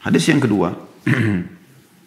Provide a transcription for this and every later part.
Hadis yang kedua,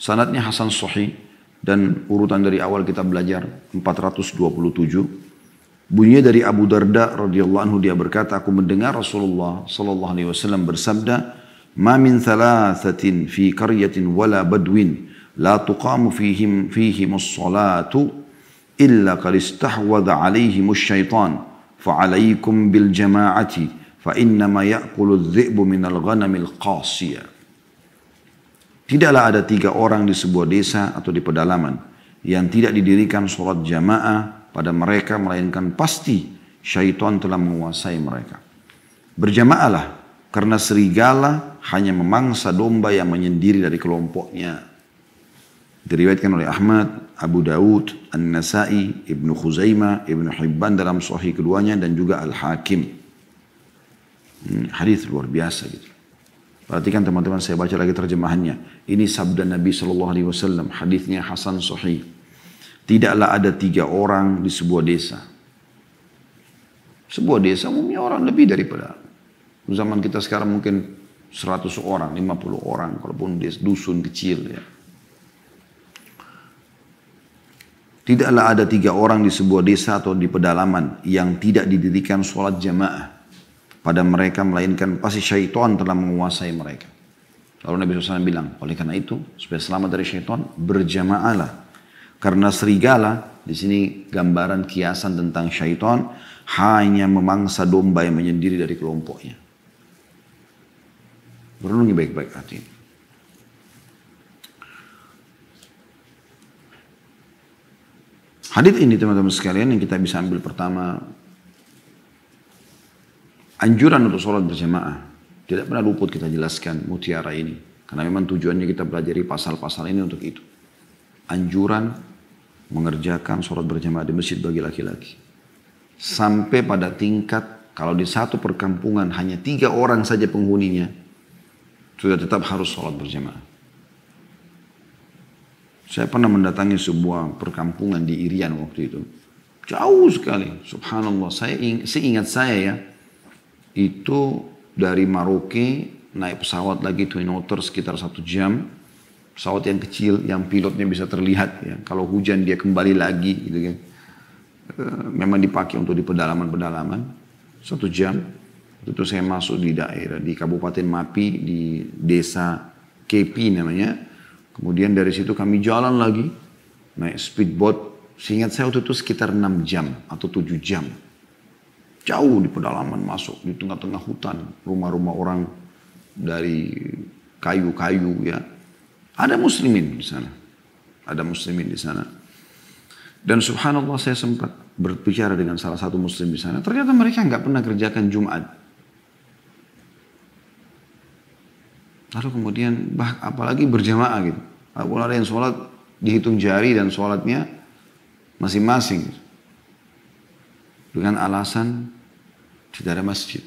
sanadnya Hasan Sahih dan urutan dari awal kita belajar 427. Bunyinya dari Abu Darda radhiyallahu anhu, dia berkata, aku mendengar Rasulullah sallallahu alaihi wasallam bersabda, "Ma min thalathatin fi qaryatin wala badwin la tuqamu fihim as-salatu illa qad istahwadha alaihim asy-syaitan fa 'alaikum bil jama'ati fa innama ya'kulu adh-dhi'bu minal ghanamil qasiyah." Tidaklah ada 3 orang di sebuah desa atau di pedalaman yang tidak didirikan sholat jamaah pada mereka, melainkan pasti syaitan telah menguasai mereka. Berjamaahlah, karena serigala hanya memangsa domba yang menyendiri dari kelompoknya. Diriwayatkan oleh Ahmad, Abu Dawud, An-Nasai, Ibnu Khuzaimah, Ibnu Hibban dalam Sahih keduanya, dan juga Al-Hakim. Hadis luar biasa gitu. Perhatikan teman-teman, saya baca lagi terjemahannya. Ini sabda Nabi SAW, hadisnya Hasan Sahih. Tidaklah ada 3 orang di sebuah desa. Sebuah desa umumnya orang lebih daripada. Zaman kita sekarang mungkin 100 orang, 50 orang, kalaupun dusun kecil ya. Tidaklah ada 3 orang di sebuah desa atau di pedalaman yang tidak didirikan sholat jamaah pada mereka, melainkan pasti syaitan telah menguasai mereka. Lalu Nabi SAW bilang, oleh karena itu, supaya selamat dari syaitan, berjamaahlah. Karena serigala, di sini gambaran kiasan tentang syaitan, hanya memangsa domba yang menyendiri dari kelompoknya. Berenungi baik-baik hati. Hadits ini teman-teman sekalian yang kita bisa ambil pertama, anjuran untuk sholat berjamaah. Tidak pernah luput kita jelaskan mutiara ini. Karena memang tujuannya kita pelajari pasal-pasal ini untuk itu. Anjuran mengerjakan sholat berjamaah di masjid bagi laki-laki. Sampai pada tingkat kalau di satu perkampungan hanya 3 orang saja penghuninya, sudah tetap harus sholat berjamaah. Saya pernah mendatangi sebuah perkampungan di Irian waktu itu. Jauh sekali, subhanallah. Seingat saya ya, itu dari Maroke naik pesawat lagi Twin Otter sekitar 1 jam. Pesawat yang kecil, yang pilotnya bisa terlihat ya. Kalau hujan dia kembali lagi gitu kan. Memang dipakai untuk di pedalaman-pedalaman. 1 jam. Itu saya masuk di daerah, di Kabupaten Mapi, di desa Kepi namanya. Kemudian dari situ kami jalan lagi. Naik speedboat. Seingat saya waktu itu sekitar 6 jam atau 7 jam. Jauh di pedalaman masuk. Di tengah-tengah hutan. Rumah-rumah orang dari kayu-kayu ya. Ada muslimin di sana. Ada muslimin di sana. Dan subhanallah saya sempat berbicara dengan salah satu muslim di sana. Ternyata mereka nggak pernah kerjakan Jumat. Lalu kemudian apalagi berjamaah gitu. Apalagi ada yang sholat dihitung jari dan sholatnya masing-masing. Dengan alasan tidak ada masjid.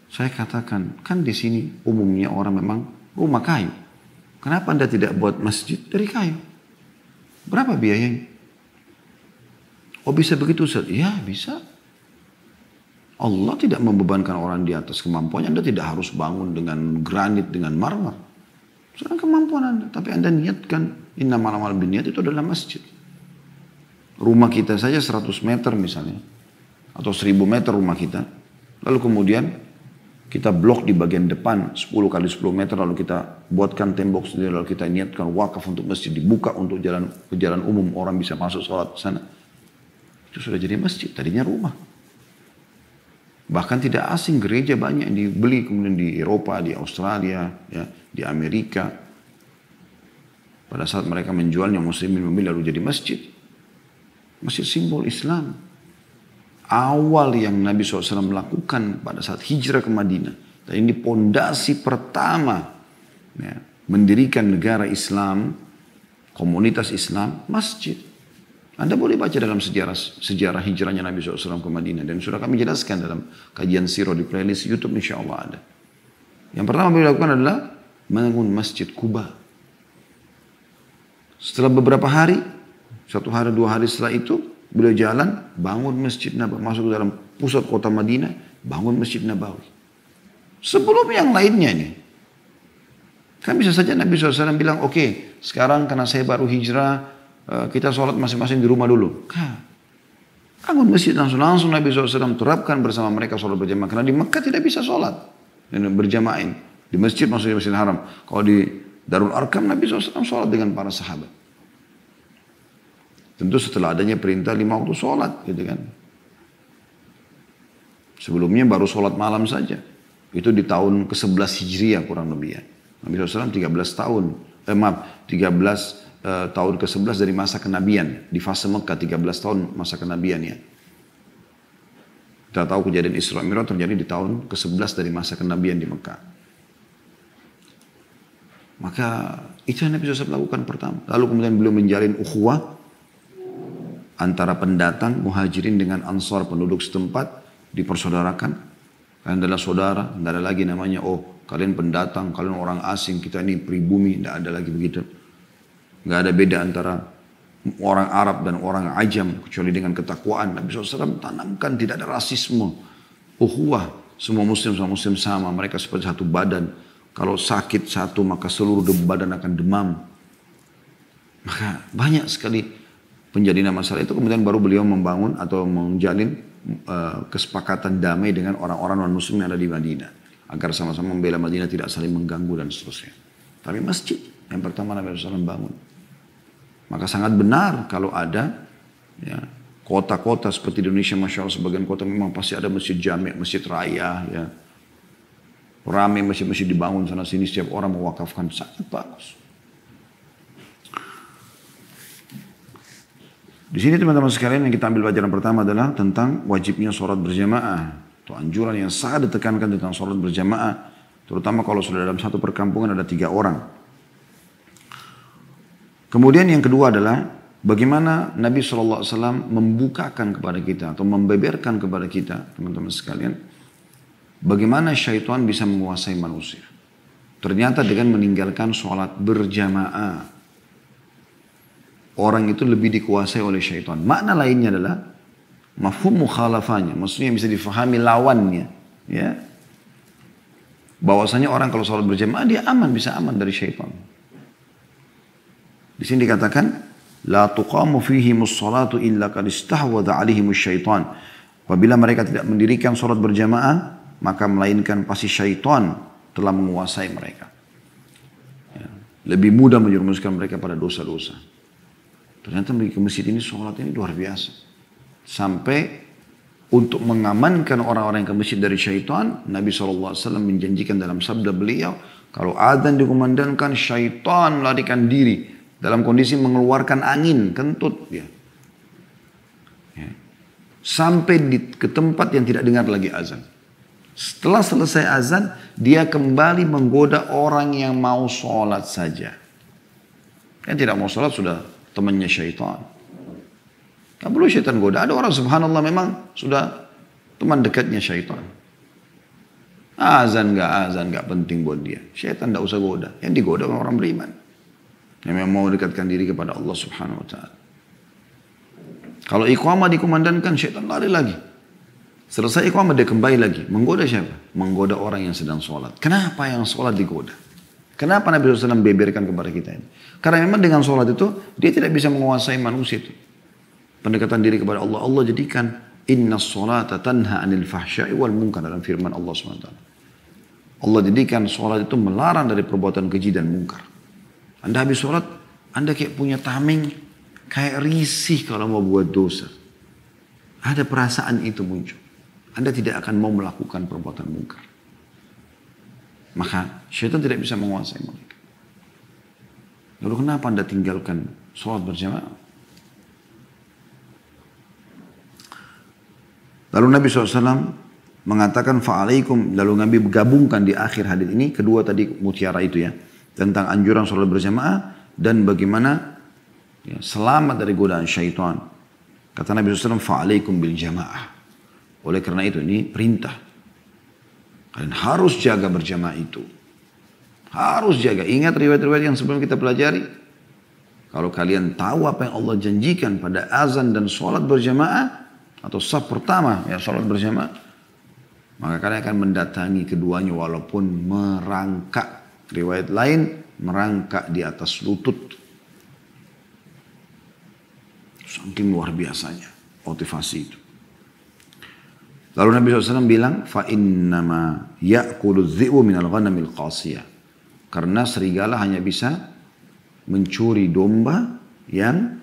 Saya katakan, kan di sini umumnya orang memang rumah kayu. Kenapa Anda tidak buat masjid dari kayu? Berapa biayanya? Oh bisa begitu Ustaz? Ya bisa. Allah tidak membebankan orang di atas kemampuannya. Anda tidak harus bangun dengan granit, dengan marmer. Sedang kemampuan Anda. Tapi Anda niatkan, innamal a'malu binniyat, itu adalah masjid. Rumah kita saja 100 meter misalnya. Atau 1000 meter rumah kita. Lalu kemudian kita blok di bagian depan 10 kali 10 meter, lalu kita buatkan tembok sendiri, lalu kita niatkan wakaf untuk masjid, dibuka untuk jalan umum, orang bisa masuk sholat ke sana. Itu sudah jadi masjid, tadinya rumah. Bahkan tidak asing, gereja banyak yang dibeli kemudian di Eropa, di Australia, ya, di Amerika. Pada saat mereka menjualnya, muslimin memilih lalu jadi masjid. Masjid simbol Islam. Awal yang Nabi SAW melakukan pada saat hijrah ke Madinah. Dan ini pondasi pertama ya, mendirikan negara Islam, komunitas Islam, masjid. Anda boleh baca dalam sejarah hijrahnya Nabi SAW ke Madinah. Dan sudah kami jelaskan dalam kajian sirah di playlist YouTube, insya Allah ada. Yang pertama beliau lakukan adalah membangun masjid Kuba. Setelah beberapa hari, 1 hari 2 hari setelah itu, beliau jalan, bangun Masjid Nabawi, masuk ke dalam pusat kota Madinah, bangun Masjid Nabawi. Sebelum yang lainnya nih. Kan bisa saja Nabi SAW bilang, oke, sekarang karena saya baru hijrah, kita sholat masing-masing di rumah dulu. Bangun masjid langsung Nabi SAW terapkan bersama mereka sholat berjamaah. Karena di Mekah tidak bisa sholat berjamaah di masjid, maksudnya Masjidil Haram. Kalau di Darul Arkam Nabi SAW sholat dengan para sahabat. Tentu setelah adanya perintah 5 waktu sholat gitu kan. Sebelumnya baru sholat malam saja. Itu di tahun ke-11 Hijriah kurang lebih ya. Nabi SAW 13 tahun, 13 tahun ke-11 dari masa kenabian. Di fase Mekah 13 tahun masa kenabian ya. Kita tahu kejadian Isra Mi'raj terjadi di tahun ke-11 dari masa kenabian di Mekah. Maka itu yang Nabi SAW lakukan pertama. Lalu kemudian beliau menjalin ukhuwah antara pendatang muhajirin dengan ansar penduduk setempat, dipersaudarakan. Kalian adalah saudara, tidak ada lagi namanya kalian pendatang, kalian orang asing, kita ini pribumi, tidak ada lagi begitu. Tidak ada beda antara orang Arab dan orang Ajam kecuali dengan ketakwaan. Nabi SAW tanamkan tidak ada rasisme, ukhuwah, semua muslim sama, mereka seperti satu badan. Kalau sakit satu maka seluruh badan akan demam. Maka banyak sekali penjadian masalah itu, kemudian baru beliau membangun atau menjalin kesepakatan damai dengan orang-orang non-muslim yang ada di Madinah. Agar sama-sama membela Madinah tidak saling mengganggu dan seterusnya. Tapi masjid yang pertama Nabi SAW bangun. Maka sangat benar kalau ada ya, kota-kota seperti di Indonesia, Masya Allah sebagian kota memang pasti ada masjid jami', masjid raya. Ya. Ramai masjid-masjid dibangun sana sini, setiap orang mewakafkan, sangat bagus. Di sini teman-teman sekalian yang kita ambil pelajaran pertama adalah tentang wajibnya sholat berjamaah. Itu anjuran yang sangat ditekankan tentang sholat berjamaah. Terutama kalau sudah dalam satu perkampungan ada 3 orang. Kemudian yang kedua adalah bagaimana Nabi SAW membukakan kepada kita atau membeberkan kepada kita teman-teman sekalian. Bagaimana syaitan bisa menguasai manusia. Ternyata dengan meninggalkan sholat berjamaah. Orang itu lebih dikuasai oleh syaitan. Makna lainnya adalah mafhum mukhalafahnya. Maksudnya bisa difahami lawannya. Ya. Bahwasanya orang kalau sholat berjamaah dia aman, bisa aman dari syaitan. Di sini dikatakan la tuqamu fihimus salatu illa qad istahwadha alaihimus syaitan. Apabila mereka tidak mendirikan sholat berjamaah, maka melainkan pasti syaitan telah menguasai mereka. Ya. Lebih mudah menjerumuskan mereka pada dosa-dosa. Ternyata ke masjid ini sholat ini luar biasa. Sampai untuk mengamankan orang-orang yang ke masjid dari syaitan, Nabi SAW menjanjikan dalam sabda beliau, kalau adzan dikumandangkan, syaitan melarikan diri dalam kondisi mengeluarkan angin, kentut dia. Ya. Sampai ke tempat yang tidak dengar lagi azan. Setelah selesai azan, dia kembali menggoda orang yang mau sholat saja. Yang tidak mau sholat sudah temannya syaitan. Tak perlu syaitan goda. Ada orang subhanallah memang sudah teman dekatnya syaitan. Azan gak penting buat dia. Syaitan tidak usah goda. Yang digoda orang beriman. Yang memang mau dekatkan diri kepada Allah subhanahu wa ta'ala. Kalau iqamah dikumandangkan, syaitan lari lagi. Selesai iqamah dia kembali lagi. Menggoda siapa? Menggoda orang yang sedang sholat. Kenapa yang sholat digoda? Kenapa Nabi SAW beberkan kepada kita ini? Karena memang dengan sholat itu, dia tidak bisa menguasai manusia itu. Pendekatan diri kepada Allah. Allah jadikan, inna sholata tanha anil fahsya'i wal munkar dalam firman Allah SWT. Allah jadikan sholat itu melarang dari perbuatan keji dan munkar. Anda habis sholat, Anda kayak punya tameng, kayak risih kalau mau buat dosa. Ada perasaan itu muncul. Anda tidak akan mau melakukan perbuatan munkar. Maka syaitan tidak bisa menguasai mereka. Lalu kenapa Anda tinggalkan sholat berjamaah? Lalu Nabi SAW mengatakan fa'alaikum. Lalu Nabi gabungkan di akhir hadis ini. Kedua tadi mutiara itu ya. Tentang anjuran sholat berjamaah. Dan bagaimana ya, selamat dari godaan syaitan. Kata Nabi SAW fa'alaikum bil jamaah. Oleh karena itu ini perintah. Kalian harus jaga berjamaah itu. Harus jaga. Ingat riwayat-riwayat yang sebelum kita pelajari. Kalau kalian tahu apa yang Allah janjikan pada azan dan sholat berjamaah. Atau saf pertama ya sholat berjamaah. Maka kalian akan mendatangi keduanya walaupun merangkak Riwayat lain merangkak di atas lutut. Saking luar biasanya motivasi itu. Lalu Nabi SAW bilang, فَإِنَّمَا يَأْكُلُ الذِّئُ مِنَ الْغَنَمِ الْقَاسِيَةِ. Karena serigala hanya bisa mencuri domba yang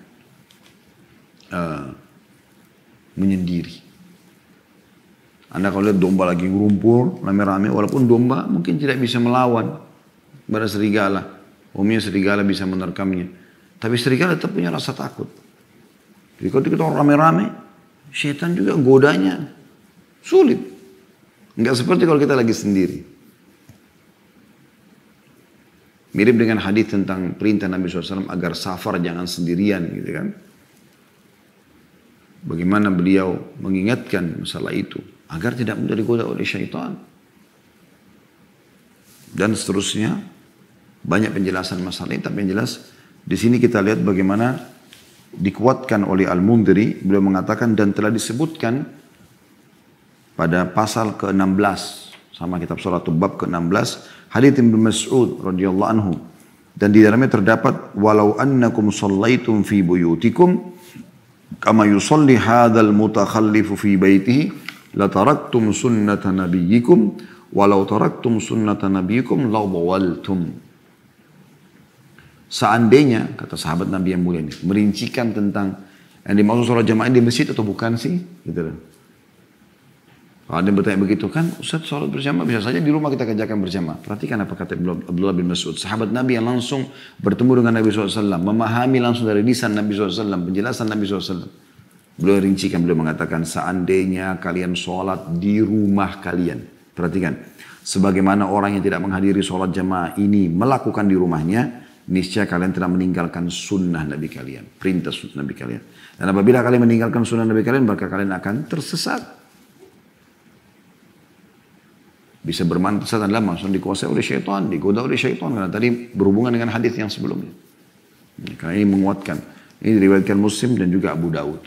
menyendiri. Anda kalau lihat domba lagi ngumpul rame-rame, walaupun domba mungkin tidak bisa melawan pada serigala. Umumnya serigala bisa menerkamnya. Tapi serigala tetap punya rasa takut. Jadi kalau kita orang rame-rame, syaitan juga godanya sulit. Enggak seperti kalau kita lagi sendiri. Mirip dengan hadis tentang perintah Nabi SAW agar safar jangan sendirian gitu kan. Bagaimana beliau mengingatkan masalah itu agar tidak mudah digoda oleh syaitan. Dan seterusnya banyak penjelasan masalah ini, tapi yang jelas di sini kita lihat bagaimana dikuatkan oleh Al-Mundhiri. Beliau mengatakan dan telah disebutkan pada pasal ke-16 sama kitab Salat bab ke-16 hadits Ibnu Mas'ud radhiyallahu anhu, dan di dalamnya terdapat walau annakum shallaitum fi buyutikum kama yusalli hadzal mutakhallifu fi baitihi la taraktum sunnata nabiyyikum walau taraktum sunnata nabiyyikum law dawaltum. Seandainya, kata sahabat Nabi yang mulia ini, merincikan tentang yang dimaksud sholat jamaah di masjid atau bukan sih? Gitu loh. Kalau ada yang bertanya begitu kan, Ustaz sholat berjamaah bisa saja di rumah kita kerjakan berjamaah. Perhatikan apa kata Abdullah bin Mas'ud, sahabat Nabi yang langsung bertemu dengan Nabi SAW, memahami langsung dari lisan Nabi SAW, penjelasan Nabi SAW. Beliau rincikan, beliau mengatakan, seandainya kalian sholat di rumah kalian. Perhatikan, sebagaimana orang yang tidak menghadiri sholat jamaah ini melakukan di rumahnya, niscaya kalian telah meninggalkan sunnah Nabi kalian, perintah sunnah Nabi kalian. Dan apabila kalian meninggalkan sunnah Nabi kalian, maka kalian akan tersesat. Bisa bermakna tersesat adalah langsung dikuasai oleh syaitan, digoda oleh syaitan. Karena tadi berhubungan dengan hadis yang sebelumnya. Karena ini menguatkan. Ini diriwayatkan Muslim dan juga Abu Daud.